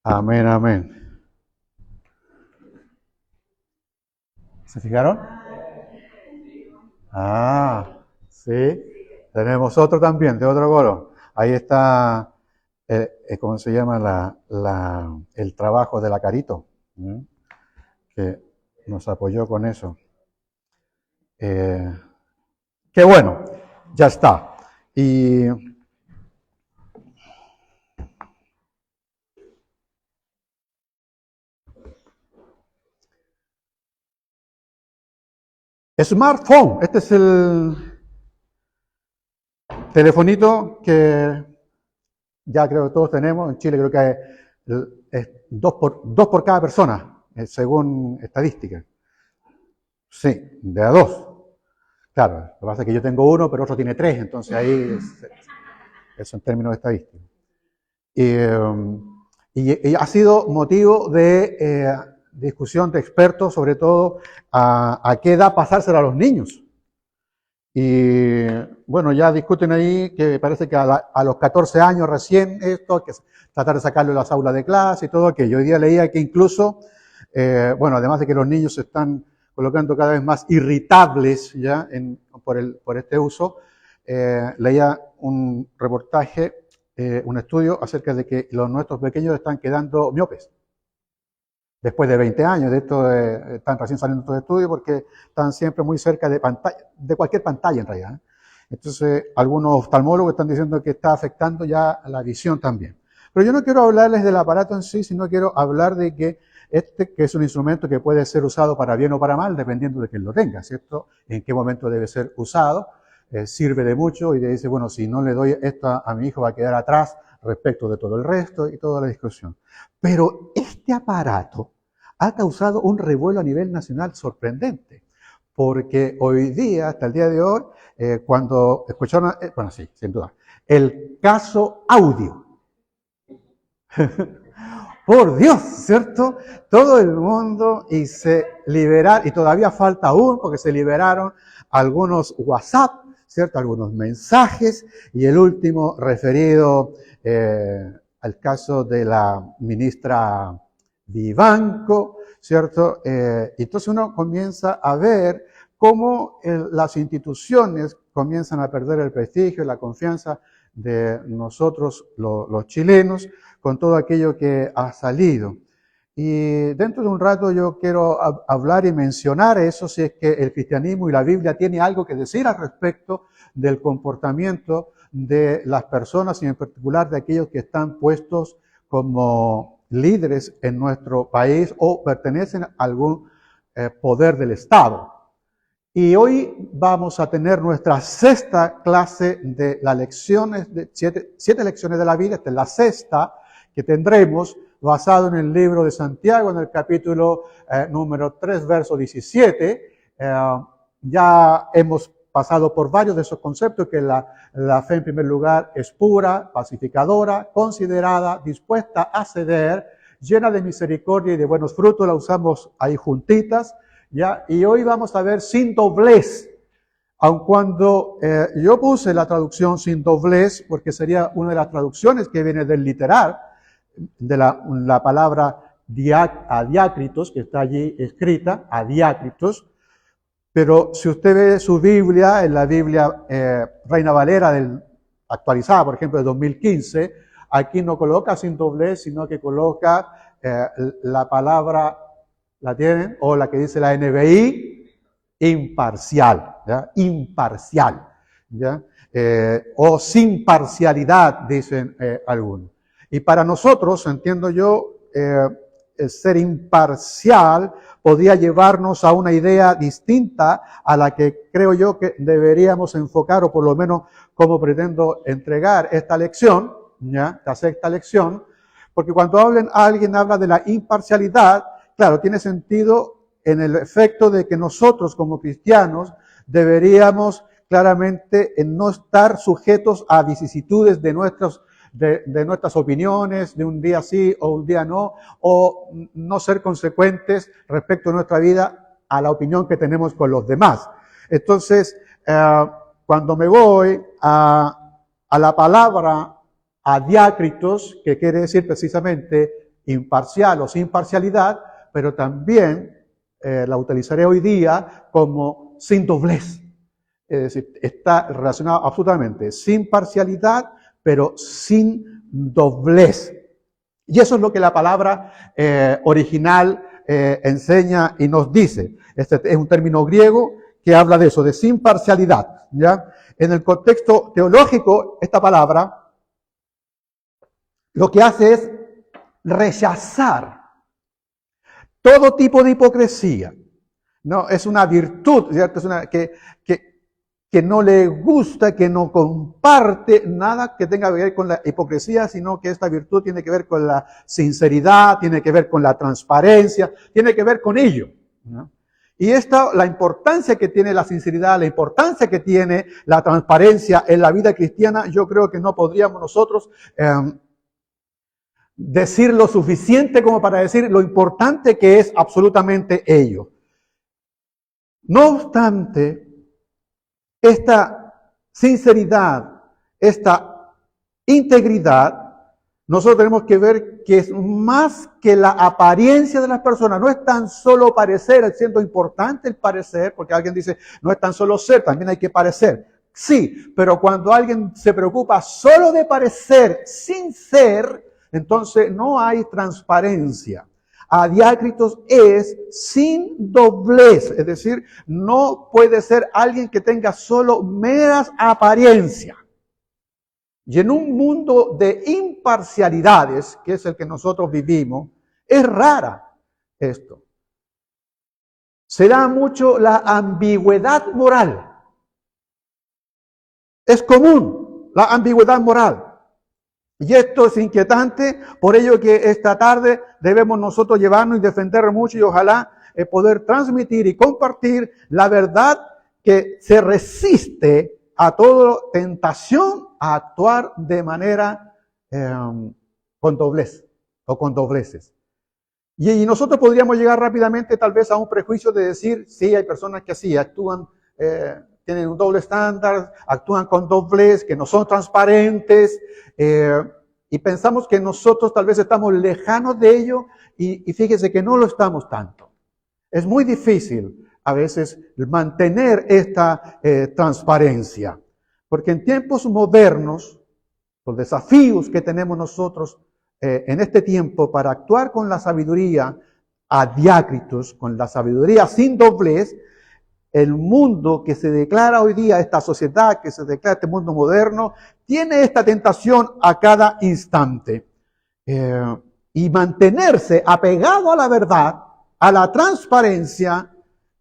Amén, amén. ¿Se fijaron? Ah, sí. Tenemos otro también, de otro color. Ahí está, ¿cómo se llama? El trabajo de la Carito, ¿m? Que nos apoyó con eso. Eh, qué bueno, ya está. Y smartphone, este es el telefonito que ya creo que todos tenemos. En Chile creo que es dos por cada persona, según estadística. Sí, de a dos. Claro, lo que pasa es que yo tengo uno, pero otro tiene tres, entonces ahí es en términos estadísticos. Y, y ha sido motivo de discusión de expertos, sobre todo a qué edad pasárselo a los niños. Y bueno, ya discuten ahí que parece que a los 14 años recién esto, que tratar de sacarlo de las aulas de clase y todo aquello. Hoy día leía que incluso, bueno, además de que los niños se están colocando cada vez más irritables ya por este uso, leía un reportaje, un estudio acerca de que nuestros pequeños están quedando miopes después de 20 años. De esto están recién saliendo estos estudios porque están siempre muy cerca de pantalla, de cualquier pantalla en realidad. Entonces, algunos oftalmólogos están diciendo que está afectando ya la visión también. Pero yo no quiero hablarles del aparato en sí, sino quiero hablar de que que es un instrumento que puede ser usado para bien o para mal, dependiendo de quién lo tenga, ¿cierto? En qué momento debe ser usado. Sirve de mucho y le dice, bueno, si no le doy esto a mi hijo va a quedar atrás respecto de todo el resto y toda la discusión. Pero este aparato ha causado un revuelo a nivel nacional sorprendente, porque hoy día, hasta el día de hoy, cuando escucharon, bueno, sí, sin duda, el caso audio. Por Dios, ¿cierto? Todo el mundo y se liberaron, y todavía falta aún, porque se liberaron algunos WhatsApp, ¿cierto? Algunos mensajes, y el último referido al caso de la ministra Vivanco, ¿cierto? Entonces uno comienza a ver cómo las instituciones comienzan a perder el prestigio, la confianza de nosotros los chilenos, con todo aquello que ha salido. Y dentro de un rato yo quiero hablar y mencionar eso, si es que el cristianismo y la Biblia tiene algo que decir al respecto del comportamiento de las personas y en particular de aquellos que están puestos como líderes en nuestro país o pertenecen a algún poder del Estado. Y hoy vamos a tener nuestra sexta clase de las lecciones, de siete lecciones de la vida. Esta es la sexta que tendremos basado en el libro de Santiago, en el capítulo número 3, verso 17. Ya hemos pasado por varios de esos conceptos, que la fe en primer lugar es pura, pacificadora, considerada, dispuesta a ceder, llena de misericordia y de buenos frutos. La usamos ahí juntitas. ¿Ya? Y hoy vamos a ver sin doblez, aun cuando yo puse la traducción sin doblez, porque sería una de las traducciones que viene del literal, de la palabra adiácritos, que está allí escrita, adiácritos, pero si usted ve su Biblia, en la Biblia Reina Valera actualizada, por ejemplo, de 2015, aquí no coloca sin doblez, sino que coloca la palabra, ¿la tienen? O la que dice la NBI, imparcial, ¿ya? Imparcial, ¿ya? O sin parcialidad, dicen algunos. Y para nosotros, entiendo yo, el ser imparcial podía llevarnos a una idea distinta a la que creo yo que deberíamos enfocar, o por lo menos como pretendo entregar esta lección, ¿ya? La sexta lección, porque cuando alguien habla de la imparcialidad, claro, tiene sentido en el efecto de que nosotros como cristianos deberíamos claramente no estar sujetos a vicisitudes de nuestras opiniones, de un día sí o un día no, o no ser consecuentes respecto a nuestra vida a la opinión que tenemos con los demás. Entonces, cuando me voy a la palabra adiácritos, que quiere decir precisamente imparcial o sin parcialidad, pero también la utilizaré hoy día como sin doblez. Es decir, está relacionado absolutamente sin parcialidad, pero sin doblez. Y eso es lo que la palabra original enseña y nos dice. Este es un término griego que habla de eso, de sin parcialidad, ¿ya? En el contexto teológico, esta palabra lo que hace es rechazar todo tipo de hipocresía. No, es una virtud, ¿cierto? Es una que no le gusta, que no comparte nada que tenga que ver con la hipocresía, sino que esta virtud tiene que ver con la sinceridad, tiene que ver con la transparencia, tiene que ver con ello, ¿no? Y la importancia que tiene la sinceridad, la importancia que tiene la transparencia en la vida cristiana, yo creo que no podríamos nosotros decir lo suficiente como para decir lo importante que es absolutamente ello. No obstante, esta sinceridad, esta integridad, nosotros tenemos que ver que es más que la apariencia de las personas. No es tan solo parecer, siendo importante el parecer, porque alguien dice, no es tan solo ser, también hay que parecer. Sí, pero cuando alguien se preocupa solo de parecer sin ser, entonces no hay transparencia. Adiácritos es sin doblez, es decir, no puede ser alguien que tenga solo meras apariencias. Y en un mundo de imparcialidades, que es el que nosotros vivimos, es rara esto. Se da mucho la ambigüedad moral. Es común la ambigüedad moral. Y esto es inquietante, por ello que esta tarde debemos nosotros llevarnos y defender mucho y ojalá poder transmitir y compartir la verdad que se resiste a toda tentación a actuar de manera con doblez o con dobleces. Y nosotros podríamos llegar rápidamente tal vez a un prejuicio de decir, sí, hay personas que así actúan, tienen un doble estándar, actúan con doblez, que no son transparentes, y pensamos que nosotros tal vez estamos lejanos de ello, y fíjese que no lo estamos tanto. Es muy difícil a veces mantener esta transparencia, porque en tiempos modernos, los desafíos que tenemos nosotros en este tiempo para actuar con la sabiduría adiácritos, con la sabiduría sin doblez, el mundo que se declara hoy día, esta sociedad que se declara este mundo moderno, tiene esta tentación a cada instante. Y mantenerse apegado a la verdad, a la transparencia,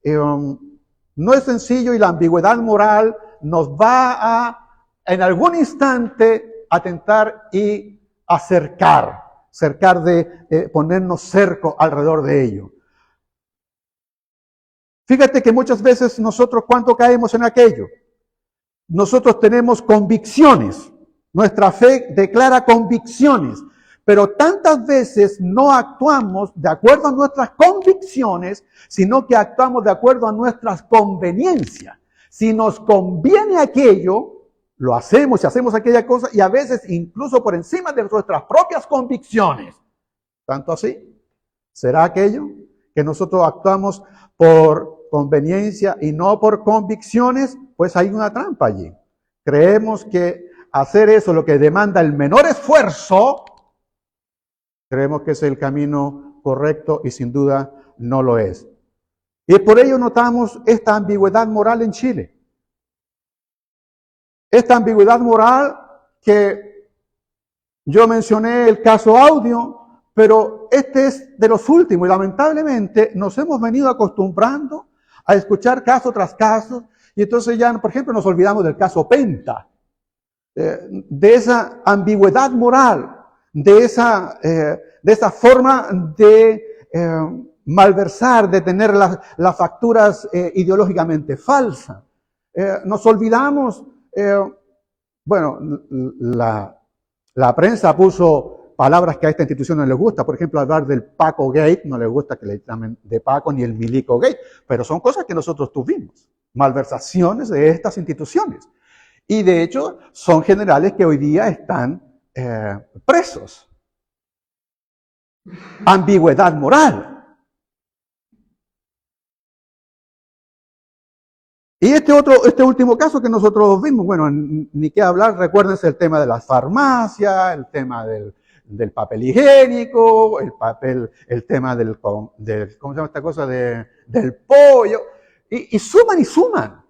no es sencillo y la ambigüedad moral nos va a, en algún instante, a tentar y cercar de ponernos cerco alrededor de ello. Fíjate que muchas veces nosotros, ¿cuánto caemos en aquello? Nosotros tenemos convicciones. Nuestra fe declara convicciones. Pero tantas veces no actuamos de acuerdo a nuestras convicciones, sino que actuamos de acuerdo a nuestras conveniencias. Si nos conviene aquello, lo hacemos y hacemos aquella cosa, y a veces incluso por encima de nuestras propias convicciones. ¿Tanto así? ¿Será aquello que nosotros actuamos por conveniencia y no por convicciones? Pues hay una trampa allí. Creemos que hacer eso, lo que demanda el menor esfuerzo, creemos que es el camino correcto y sin duda no lo es. Y por ello notamos esta ambigüedad moral en Chile. Esta ambigüedad moral que yo mencioné el caso Audio, pero este es de los últimos y lamentablemente nos hemos venido acostumbrando a escuchar caso tras caso y entonces ya, por ejemplo, nos olvidamos del caso Penta, de esa ambigüedad moral, de esa forma de malversar, de tener las facturas ideológicamente falsas. Nos olvidamos, bueno, la prensa puso palabras que a esta institución no les gusta, por ejemplo, hablar del Paco Gate, no les gusta que le llamen de Paco ni el Milico Gate, pero son cosas que nosotros tuvimos, malversaciones de estas instituciones. Y de hecho, son generales que hoy día están presos. ambigüedad moral. Y este último caso que nosotros vimos, bueno, ni qué hablar, recuérdense el tema de las farmacias, el tema del papel higiénico, el tema ¿cómo se llama esta cosa? Del pollo, y suman y suman.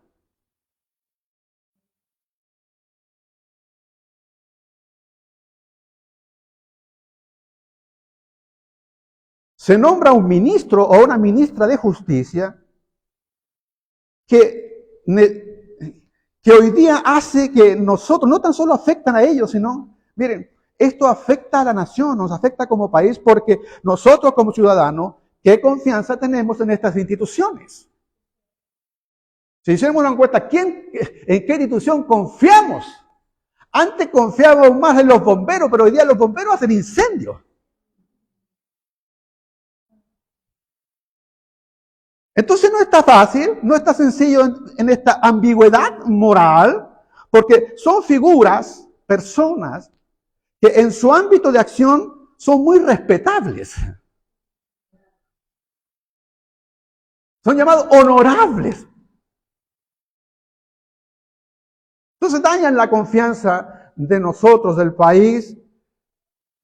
Se nombra un ministro o una ministra de justicia que hoy día hace que nosotros, no tan solo afectan a ellos, sino, miren, esto afecta a la nación, nos afecta como país, porque nosotros como ciudadanos, ¿qué confianza tenemos en estas instituciones? Si hiciéramos una encuesta, ¿en qué institución confiamos? Antes confiábamos más en los bomberos, pero hoy día los bomberos hacen incendios. Entonces no está fácil, no está sencillo en esta ambigüedad moral, porque son figuras, personas, que en su ámbito de acción son muy respetables. Son llamados honorables. Entonces dañan la confianza de nosotros, del país,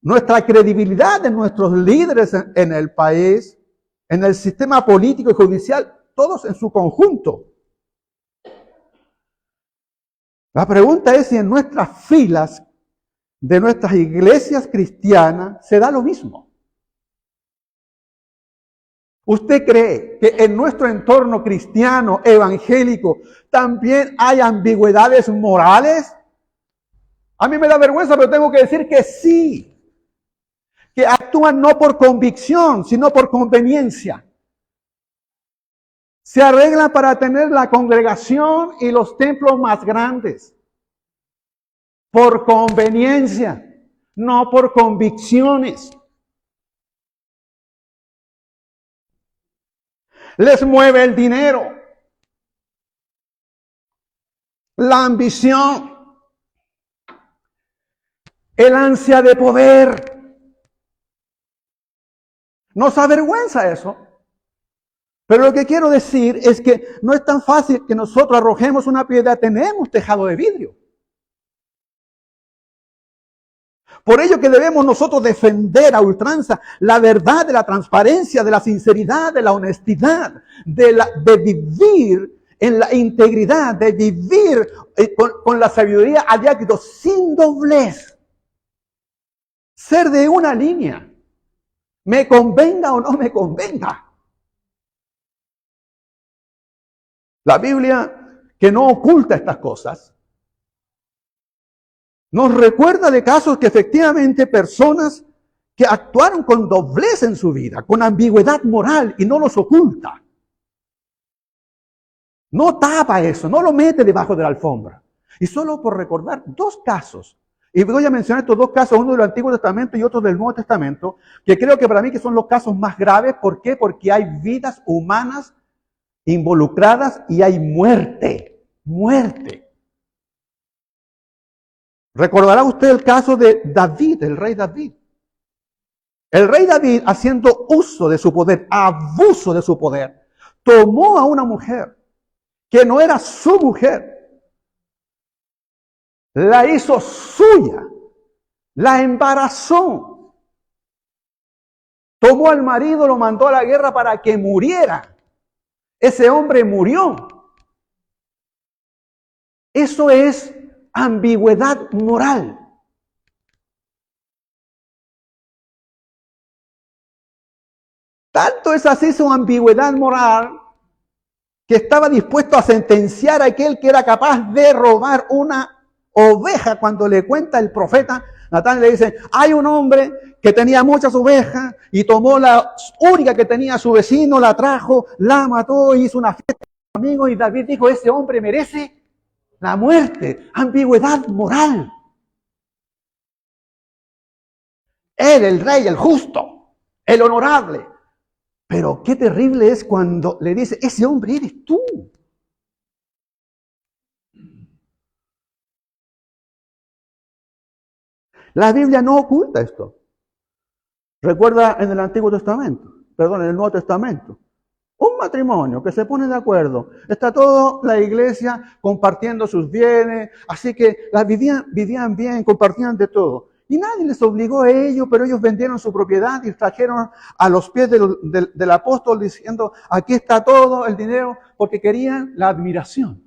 nuestra credibilidad de nuestros líderes en el país, en el sistema político y judicial, todos en su conjunto. La pregunta es si en nuestras filas de nuestras iglesias cristianas se da lo mismo. ¿Usted cree que en nuestro entorno cristiano, evangélico, también hay ambigüedades morales? A mí me da vergüenza, pero tengo que decir que sí. Que actúan no por convicción, sino por conveniencia. Se arreglan para tener la congregación y los templos más grandes. Por conveniencia, no por convicciones. Les mueve el dinero, la ambición, el ansia de poder. Nos avergüenza eso. Pero lo que quiero decir es que no es tan fácil que nosotros arrojemos una piedra, tenemos tejado de vidrio. Por ello que debemos nosotros defender a ultranza la verdad de la transparencia, de la sinceridad, de la honestidad, de vivir en la integridad, de vivir con la sabiduría a diácrito, sin doblez. Ser de una línea, me convenga o no me convenga. La Biblia, que no oculta estas cosas, nos recuerda de casos que efectivamente personas que actuaron con doblez en su vida, con ambigüedad moral, y no los oculta. No tapa eso, no lo mete debajo de la alfombra. Y solo por recordar dos casos, y voy a mencionar estos dos casos, uno del Antiguo Testamento y otro del Nuevo Testamento, que creo que para mí que son los casos más graves. ¿Por qué? Porque hay vidas humanas involucradas y hay muerte. Recordará usted el caso de David, el rey David. El rey David, haciendo uso de su poder, abuso de su poder, tomó a una mujer que no era su mujer, la hizo suya, la embarazó, tomó al marido, lo mandó a la guerra para que muriera. Ese hombre murió. Eso es ambigüedad moral. Tanto es así su ambigüedad moral que estaba dispuesto a sentenciar a aquel que era capaz de robar una oveja. Cuando le cuenta el profeta, Natán le dice, hay un hombre que tenía muchas ovejas y tomó la única que tenía su vecino, la trajo, la mató, hizo una fiesta con sus amigos, y David dijo, ese hombre merece la muerte. Ambigüedad moral. Él, el rey, el justo, el honorable. Pero qué terrible es cuando le dice, ese hombre eres tú. La Biblia no oculta esto. Recuerda en el Antiguo Testamento, perdón, en el Nuevo Testamento, un matrimonio que se pone de acuerdo. Está toda la iglesia compartiendo sus bienes, así que vivían bien, compartían de todo. Y nadie les obligó a ellos, pero ellos vendieron su propiedad y trajeron a los pies del apóstol diciendo, aquí está todo el dinero, porque querían la admiración.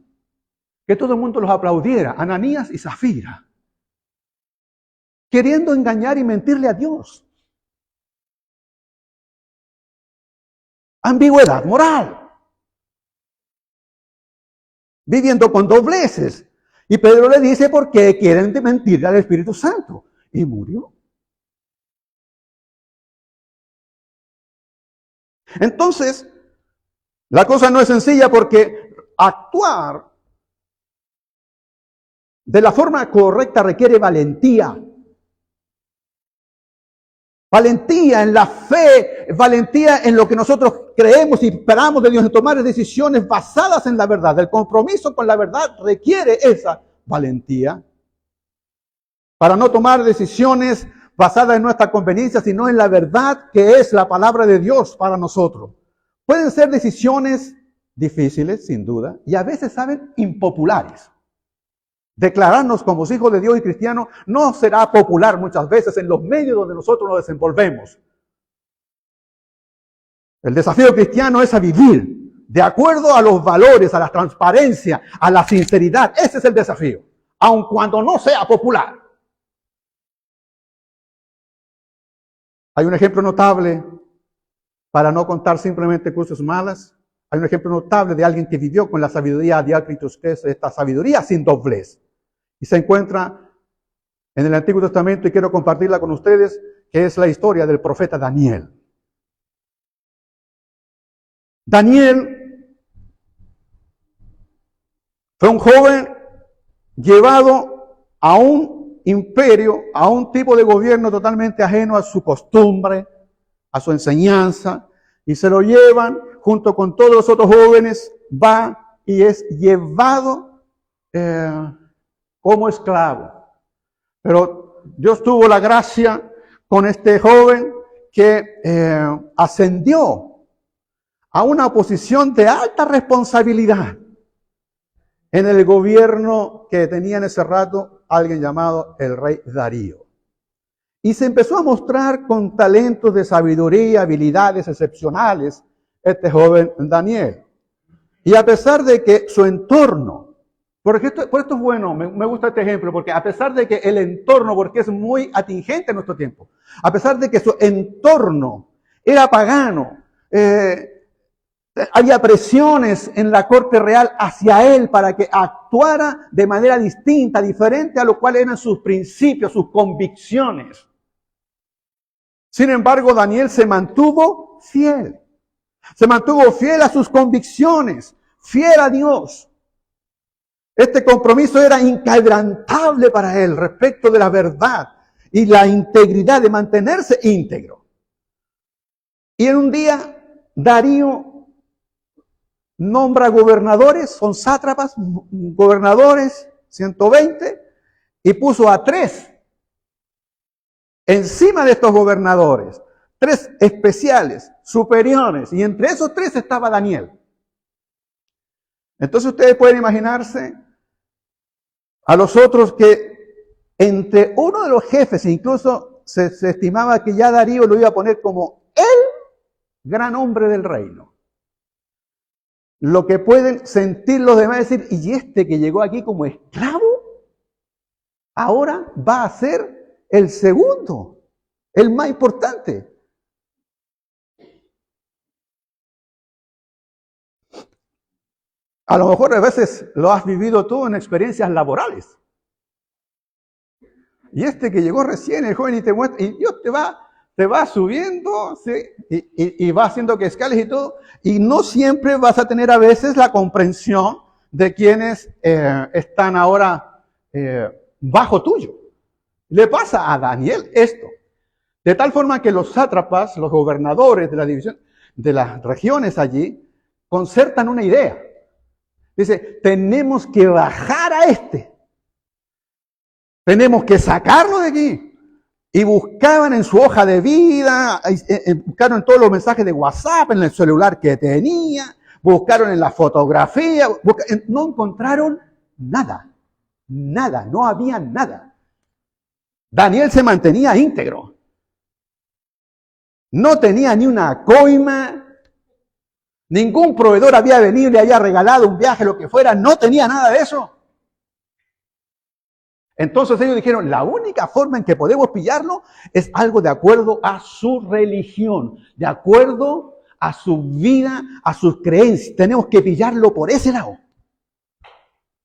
Que todo el mundo los aplaudiera, Ananías y Zafira. Queriendo engañar y mentirle a Dios. Ambigüedad moral. Viviendo con dobleces. Y Pedro le dice, ¿por qué quieren mentirle al Espíritu Santo? Y murió. Entonces, la cosa no es sencilla porque actuar de la forma correcta requiere valentía. Valentía en la fe, valentía en lo que nosotros creemos y esperamos de Dios, en tomar decisiones basadas en la verdad. El compromiso con la verdad requiere esa valentía para no tomar decisiones basadas en nuestra conveniencia, sino en la verdad que es la palabra de Dios para nosotros. Pueden ser decisiones difíciles, sin duda, y a veces, ¿saben?, impopulares. Declararnos como hijos de Dios y cristianos no será popular muchas veces en los medios donde nosotros nos desenvolvemos. El desafío cristiano es a vivir de acuerdo a los valores, a la transparencia, a la sinceridad. Ese es el desafío, aun cuando no sea popular. Hay un ejemplo notable, para no contar simplemente cosas malas. Hay un ejemplo notable de alguien que vivió con la sabiduría diácritos, que es esta sabiduría sin doblez. Y se encuentra en el Antiguo Testamento y quiero compartirla con ustedes, que es la historia del profeta Daniel. Daniel fue un joven llevado a un imperio, a un tipo de gobierno totalmente ajeno a su costumbre, a su enseñanza, y se lo llevan junto con todos los otros jóvenes, va y es llevado como esclavo. Pero Dios tuvo la gracia con este joven que ascendió a una posición de alta responsabilidad en el gobierno que tenía en ese rato alguien llamado el rey Darío. Y se empezó a mostrar con talentos de sabiduría, habilidades excepcionales, este joven Daniel. Y a pesar de que su entorno, por esto es bueno, me gusta este ejemplo, porque a pesar de que el entorno, porque es muy atingente en nuestro tiempo, a pesar de que su entorno era pagano, había presiones en la corte real hacia él para que actuara de manera distinta, diferente a lo cual eran sus principios, sus convicciones. Sin embargo, Daniel se mantuvo fiel. Se mantuvo fiel a sus convicciones, fiel a Dios. Este compromiso era inquebrantable para él respecto de la verdad y la integridad, de mantenerse íntegro. Y en un día, Darío nombra gobernadores, son sátrapas, gobernadores, 120, y puso a 3 encima de estos gobernadores, 3 especiales, superiores, y entre esos 3 estaba Daniel. Entonces ustedes pueden imaginarse a los otros que entre uno de los jefes, incluso se estimaba que ya Darío lo iba a poner como el gran hombre del reino. Lo que pueden sentir los demás es decir, ¿y este que llegó aquí como esclavo? Ahora va a ser el segundo, el más importante. A lo mejor a veces lo has vivido tú en experiencias laborales. Y este que llegó recién, el joven, y te muestra, y Dios te va subiendo, ¿sí? y va haciendo que escales y todo, y no siempre vas a tener a veces la comprensión de quienes están ahora bajo tuyo. Le pasa a Daniel esto, de tal forma que los sátrapas, los gobernadores de la división, de las regiones allí, concertan una idea. Dice, tenemos que bajar a este. Tenemos que sacarlo de aquí. Y buscaban en su hoja de vida, buscaron en todos los mensajes de WhatsApp, en el celular que tenía, buscaron en la fotografía, no encontraron nada, nada, no había nada. Daniel se mantenía íntegro. No tenía ni una coima, ningún proveedor había venido, le había regalado un viaje, lo que fuera, no tenía nada de eso. Entonces ellos dijeron, la única forma en que podemos pillarlo es algo de acuerdo a su religión, de acuerdo a su vida, a sus creencias. Tenemos que pillarlo por ese lado.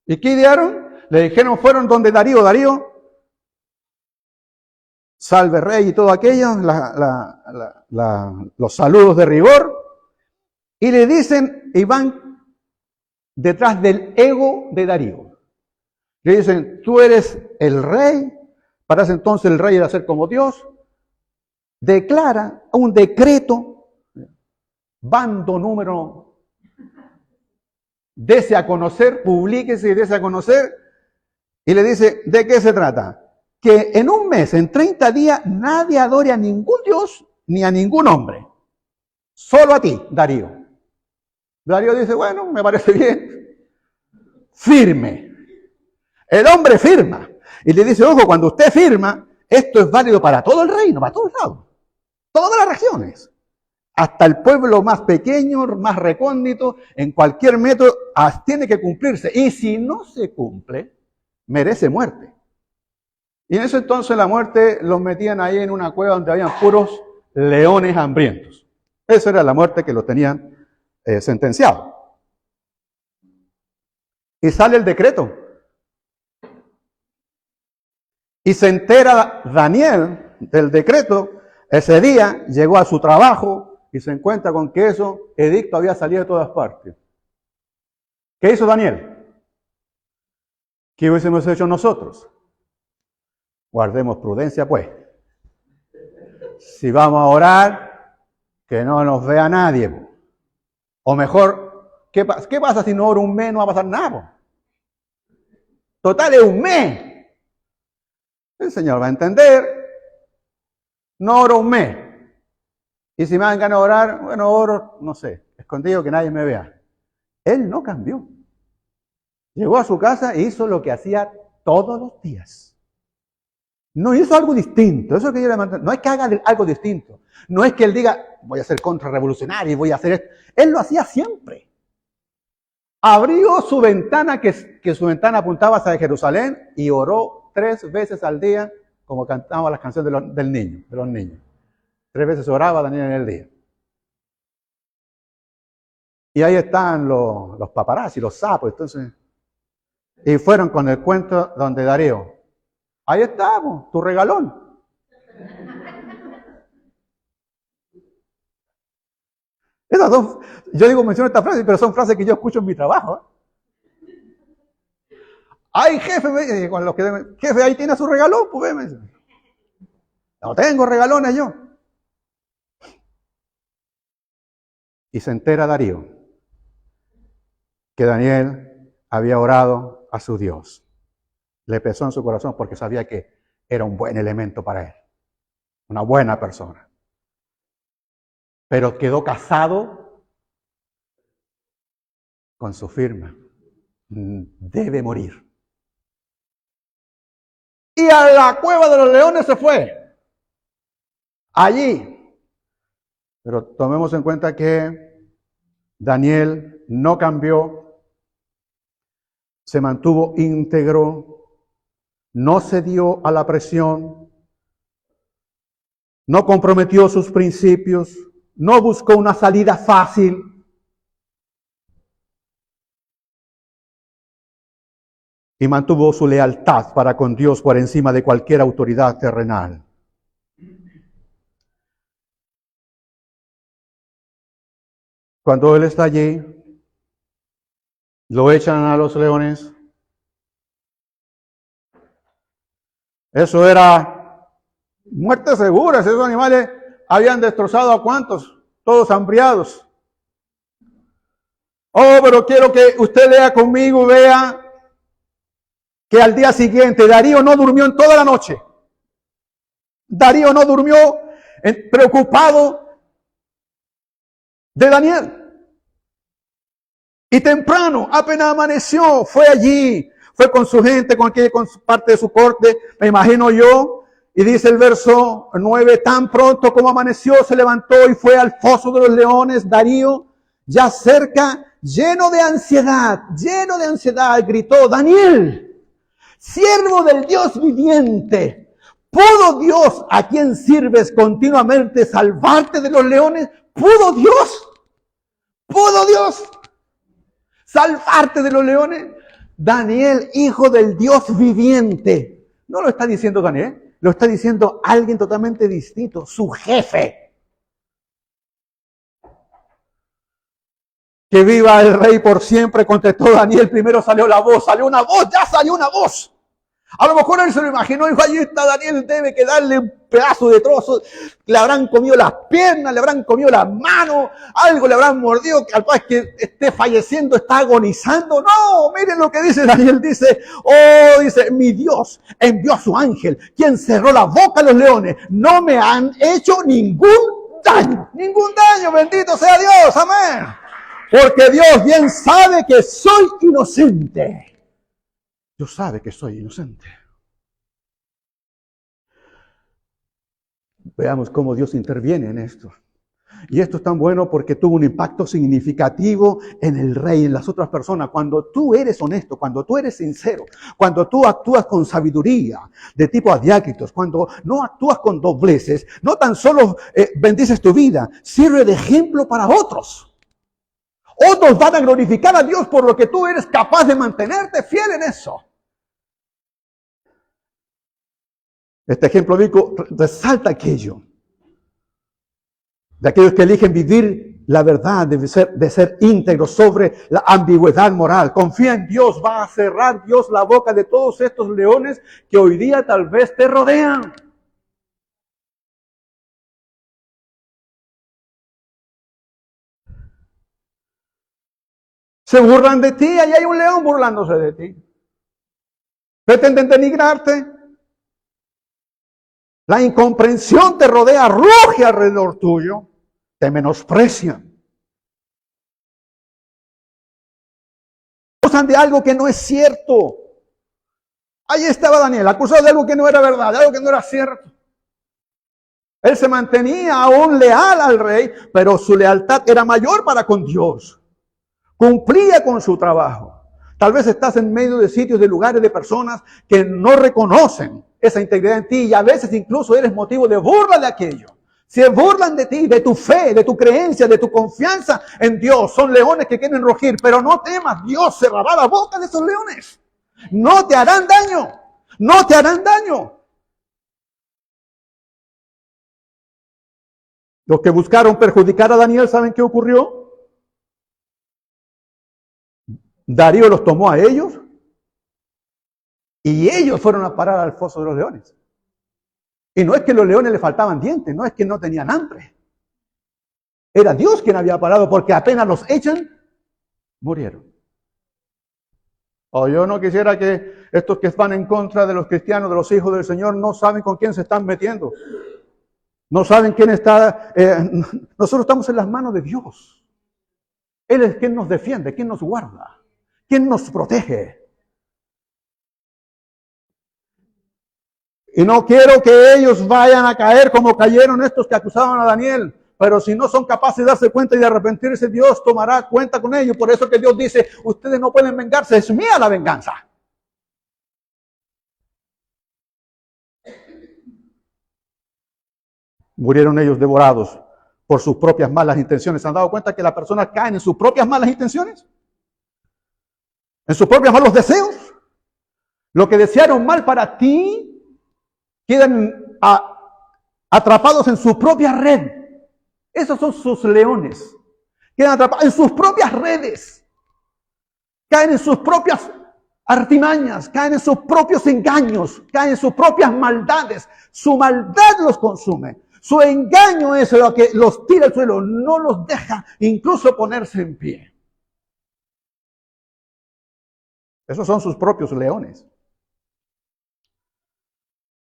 ¿Y qué idearon? Le dijeron, fueron donde Darío, salve rey y todo aquello, los saludos de rigor, y le dicen, y van detrás del ego de Darío. Le dicen, tú eres el rey, para ese entonces el rey era ser como Dios, declara un decreto, bando número, dese a conocer, publíquese y dese a conocer, y le dice, ¿de qué se trata? Que en un mes, en 30 días, nadie adore a ningún Dios ni a ningún hombre, solo a ti, Darío. Darío dice, bueno, me parece bien, firme. El hombre firma y le dice, ojo, cuando usted firma, esto es válido para todo el reino, para todos lados, todas las regiones, hasta el pueblo más pequeño, más recóndito, en cualquier método, tiene que cumplirse. Y si no se cumple, merece muerte. Y en ese entonces la muerte los metían ahí en una cueva donde habían puros leones hambrientos. Esa era la muerte que los tenían sentenciado. Y sale el decreto. Y se entera Daniel del decreto. Ese día llegó a su trabajo y se encuentra con que eso, edicto había salido de todas partes. ¿Qué hizo Daniel? ¿Qué hubiésemos hecho nosotros? Guardemos prudencia, pues. Si vamos a orar, que no nos vea nadie. O mejor, ¿qué pasa si no oro un mes? No va a pasar nada. Total, es un mes. El Señor va a entender. No oro un mes. Y si me dan ganas de orar, bueno, oro, no sé, escondido que nadie me vea. Él no cambió. Llegó a su casa e hizo lo que hacía todos los días. No hizo algo distinto. Eso que yo le mando, no es que haga algo distinto. No es que él diga, voy a ser contrarrevolucionario y voy a hacer esto. Él lo hacía siempre. Abrió su ventana, que su ventana apuntaba hacia Jerusalén, y oró 3 veces al día, como cantaba las canciones de los niños. 3 veces oraba Daniel en el día. Y ahí están los paparazzi, los sapos. Entonces, y fueron con el cuento donde Darío, ahí estamos, tu regalón. Esas dos, yo digo, menciono esta frase, pero son frases que yo escucho en mi trabajo. Ay, jefe, con los que jefe, ahí tiene su regalón, pues veme. No tengo regalones yo. Y se entera Darío que Daniel había orado a su Dios. Le pesó en su corazón porque sabía que era un buen elemento para él, una buena persona. Pero quedó casado con su firma. Debe morir. Y a la cueva de los leones se fue. Allí. Pero tomemos en cuenta que Daniel no cambió, se mantuvo íntegro, no cedió a la presión, no comprometió sus principios, no buscó una salida fácil. Y mantuvo su lealtad para con Dios por encima de cualquier autoridad terrenal. Cuando él está allí, lo echan a los leones. Eso era muerte segura. Esos animales habían destrozado a cuántos, todos hambriados. Oh, pero quiero que usted lea conmigo, vea que al día siguiente Darío no durmió en toda la noche. Darío no durmió preocupado de Daniel. Y temprano, apenas amaneció, fue allí, fue con su gente, con parte de su corte, me imagino yo. Y dice el verso 9, tan pronto como amaneció, se levantó y fue al foso de los leones. Darío, ya cerca, lleno de ansiedad, gritó: Daniel, siervo del Dios viviente, ¿pudo Dios, a quien sirves continuamente, salvarte de los leones? ¿Pudo Dios salvarte de los leones? Daniel, hijo del Dios viviente. No lo está diciendo Daniel, lo está diciendo alguien totalmente distinto, su jefe. Que viva el rey por siempre, contestó Daniel. Primero salió una voz. A lo mejor él se lo imaginó, dijo: allí está Daniel, debe que darle un pedazo de trozo, le habrán comido las piernas, le habrán comido las manos, algo le habrán mordido, que al país que esté falleciendo, está agonizando. No, miren lo que dice Daniel, dice: mi Dios envió a su ángel, quien cerró la boca a los leones, no me han hecho ningún daño, bendito sea Dios, amén. Porque Dios bien sabe que soy inocente. Dios sabe que soy inocente. Veamos cómo Dios interviene en esto. Y esto es tan bueno porque tuvo un impacto significativo en el rey, en las otras personas. Cuando tú eres honesto, cuando tú eres sincero, cuando tú actúas con sabiduría de tipo adiácritos, cuando no actúas con dobleces, no tan solo bendices tu vida, sirve de ejemplo para otros. Otros van a glorificar a Dios por lo que tú eres capaz de mantenerte fiel en eso. Este ejemplo bíblico resalta aquello. De aquellos que eligen vivir la verdad, de ser íntegros sobre la ambigüedad moral. Confía en Dios, va a cerrar Dios la boca de todos estos leones que hoy día tal vez te rodean. Se burlan de ti, ahí hay un león burlándose de ti. Pretenden denigrarte. La incomprensión te rodea, ruge alrededor tuyo, te menosprecian. Acusan de algo que no es cierto. Ahí estaba Daniel, acusado de algo que no era verdad, de algo que no era cierto. Él se mantenía aún leal al rey, pero su lealtad era mayor para con Dios. Cumplía con su trabajo. Tal vez estás en medio de sitios, de lugares, de personas que no reconocen esa integridad en ti y a veces incluso eres motivo de burla de aquello. Se burlan de ti, de tu fe, de tu creencia, de tu confianza en Dios. Son leones que quieren rugir, pero no temas, Dios cerrará la boca de esos leones. No te harán daño, no te harán daño. Los que buscaron perjudicar a Daniel, ¿saben qué ocurrió? Darío los tomó a ellos y ellos fueron a parar al foso de los leones. Y no es que los leones le faltaban dientes, no es que no tenían hambre. Era Dios quien había parado, porque apenas los echan, murieron. Yo no quisiera que estos que van en contra de los cristianos, de los hijos del Señor, no saben con quién se están metiendo. No saben quién está. Nosotros estamos en las manos de Dios. Él es quien nos defiende, quien nos guarda, quien nos protege. Y no quiero que ellos vayan a caer como cayeron estos que acusaban a Daniel. Pero si no son capaces de darse cuenta y de arrepentirse, Dios tomará cuenta con ellos. Por eso que Dios dice: ustedes no pueden vengarse, es mía la venganza. Murieron ellos devorados por sus propias malas intenciones. ¿Se han dado cuenta que las personas caen en sus propias malas intenciones? ¿En sus propios malos deseos? Lo que desearon mal para ti, quedan atrapados en su propia red. Esos son sus leones. Quedan atrapados en sus propias redes. Caen en sus propias artimañas, caen en sus propios engaños, caen en sus propias maldades. Su maldad los consume. Su engaño es lo que los tira al suelo, no los deja incluso ponerse en pie. Esos son sus propios leones.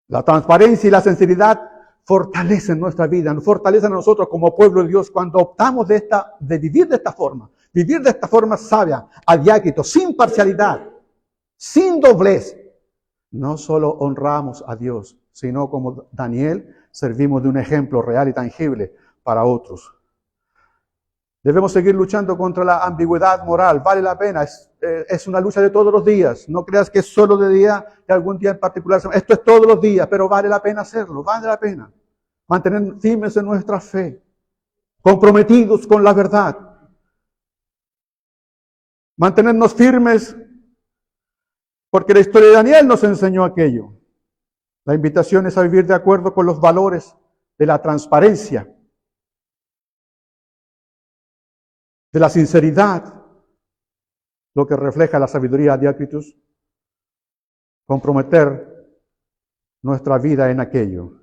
La transparencia y la sinceridad fortalecen nuestra vida, nos fortalecen a nosotros como pueblo de Dios cuando optamos de vivir de esta forma sabia, adiácrito, sin parcialidad, sin doblez. No solo honramos a Dios, sino como Daniel, servimos de un ejemplo real y tangible para otros. Debemos seguir luchando contra la ambigüedad moral. Vale la pena. Es una lucha de todos los días. No creas que es solo de algún día en particular. Esto es todos los días, pero vale la pena hacerlo. Vale la pena. Mantener firmes en nuestra fe. Comprometidos con la verdad. Mantenernos firmes porque la historia de Daniel nos enseñó aquello. La invitación es a vivir de acuerdo con los valores de la transparencia, de la sinceridad, lo que refleja la sabiduría de Acritus, comprometer nuestra vida en aquello.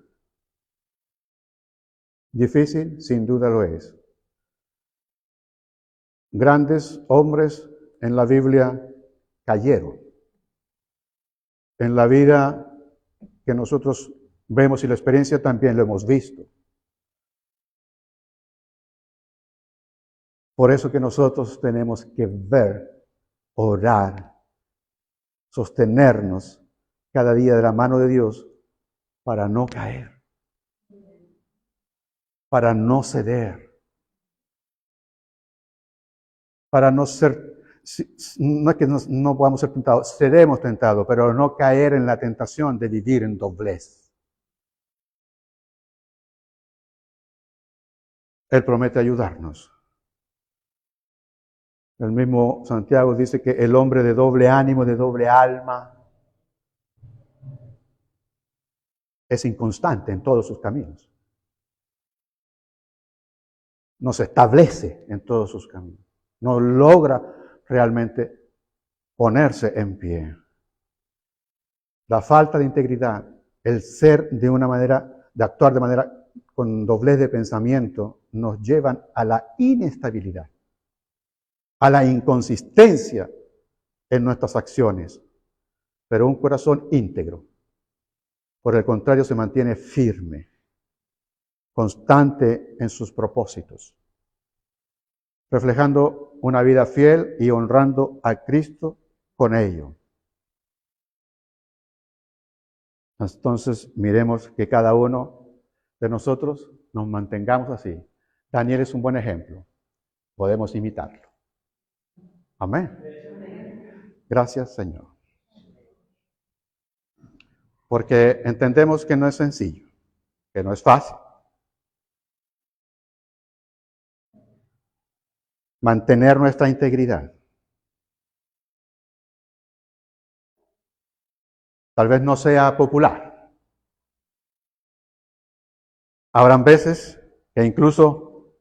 Difícil, sin duda lo es. Grandes hombres en la Biblia cayeron. En la vida que nosotros vemos y la experiencia también lo hemos visto. Por eso que nosotros tenemos que ver, orar, sostenernos cada día de la mano de Dios para no caer, para no ceder, para no ser, no es que no podamos ser tentados, seremos tentados, pero no caer en la tentación de vivir en doblez. Él promete ayudarnos. El mismo Santiago dice que el hombre de doble ánimo, de doble alma, es inconstante en todos sus caminos. No se establece en todos sus caminos. No logra realmente ponerse en pie. La falta de integridad, el ser de una manera, de actuar de manera con doblez de pensamiento, nos llevan a la inestabilidad, a la inconsistencia en nuestras acciones. Pero un corazón íntegro, por el contrario, se mantiene firme, constante en sus propósitos, reflejando una vida fiel y honrando a Cristo con ello. Entonces, miremos que cada uno de nosotros nos mantengamos así. Daniel es un buen ejemplo. Podemos imitarlo. Amén. Gracias, Señor. Porque entendemos que no es sencillo, que no es fácil. Mantener nuestra integridad. Tal vez no sea popular. Habrán veces que incluso,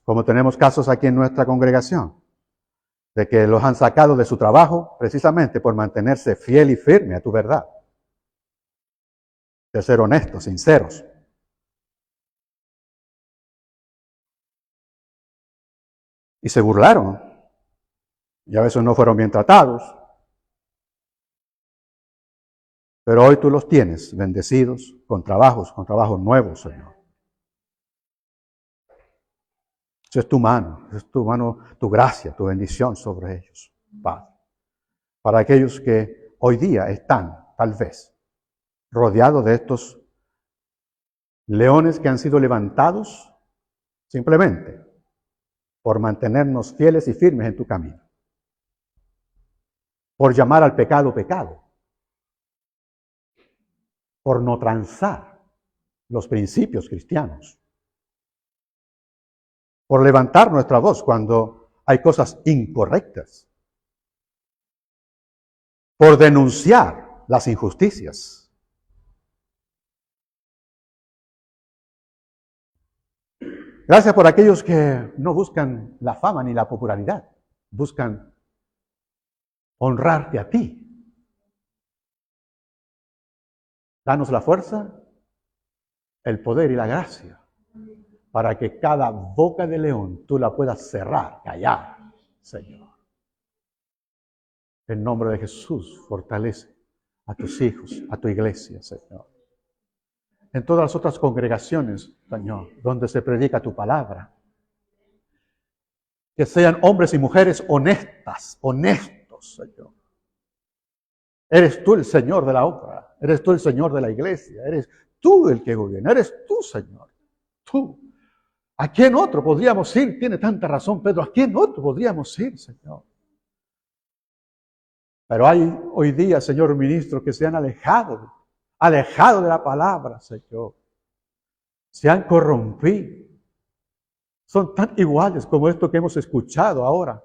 como tenemos casos aquí en nuestra congregación, de que los han sacado de su trabajo precisamente por mantenerse fiel y firme a tu verdad. De ser honestos, sinceros. Y se burlaron. Y a veces no fueron bien tratados. Pero hoy tú los tienes bendecidos con trabajos nuevos, Señor. Eso es tu mano, tu gracia, tu bendición sobre ellos, Padre. Para aquellos que hoy día están, tal vez, rodeados de estos leones que han sido levantados simplemente por mantenernos fieles y firmes en tu camino. Por llamar al pecado pecado. Por no transar los principios cristianos. Por levantar nuestra voz cuando hay cosas incorrectas. Por denunciar las injusticias. Gracias por aquellos que no buscan la fama ni la popularidad. Buscan honrarte a ti. Danos la fuerza, el poder y la gracia para que cada boca de león tú la puedas cerrar, callar, Señor. En nombre de Jesús, fortalece a tus hijos, a tu iglesia, Señor. En todas las otras congregaciones, Señor, donde se predica tu palabra. Que sean hombres y mujeres honestos, Señor. Eres tú el Señor de la obra, eres tú el Señor de la iglesia, eres tú el que gobierna, eres tú, Señor. Tú. ¿A quién otro podríamos ir? Tiene tanta razón Pedro, ¿a quién otro podríamos ir, Señor? Pero hay hoy día, Señor ministro, que se han alejado de la palabra, Señor. Se han corrompido. Son tan iguales como esto que hemos escuchado ahora.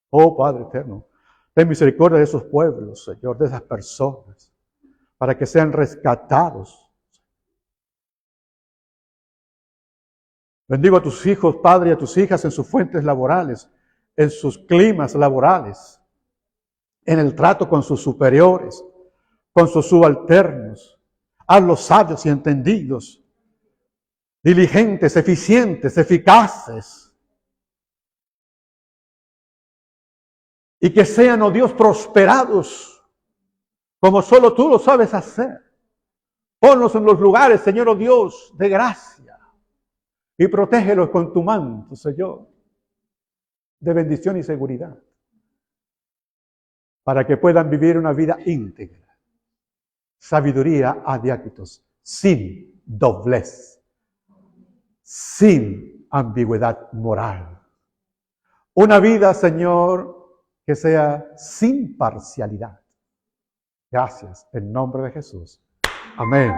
Oh Padre eterno, ten misericordia de esos pueblos, Señor, de esas personas, para que sean rescatados. Bendigo a tus hijos, Padre, y a tus hijas en sus fuentes laborales, en sus climas laborales, en el trato con sus superiores, con sus subalternos. Hazlos sabios y entendidos, diligentes, eficientes, eficaces. Y que sean, oh Dios, prosperados, como solo tú lo sabes hacer. Ponlos en los lugares, Señor, oh Dios, de gracia. Y protégelos con tu manto, Señor, de bendición y seguridad. Para que puedan vivir una vida íntegra. Sabiduría a diáquitos, sin doblez, sin ambigüedad moral. Una vida, Señor, que sea sin parcialidad. Gracias, en nombre de Jesús. Amén.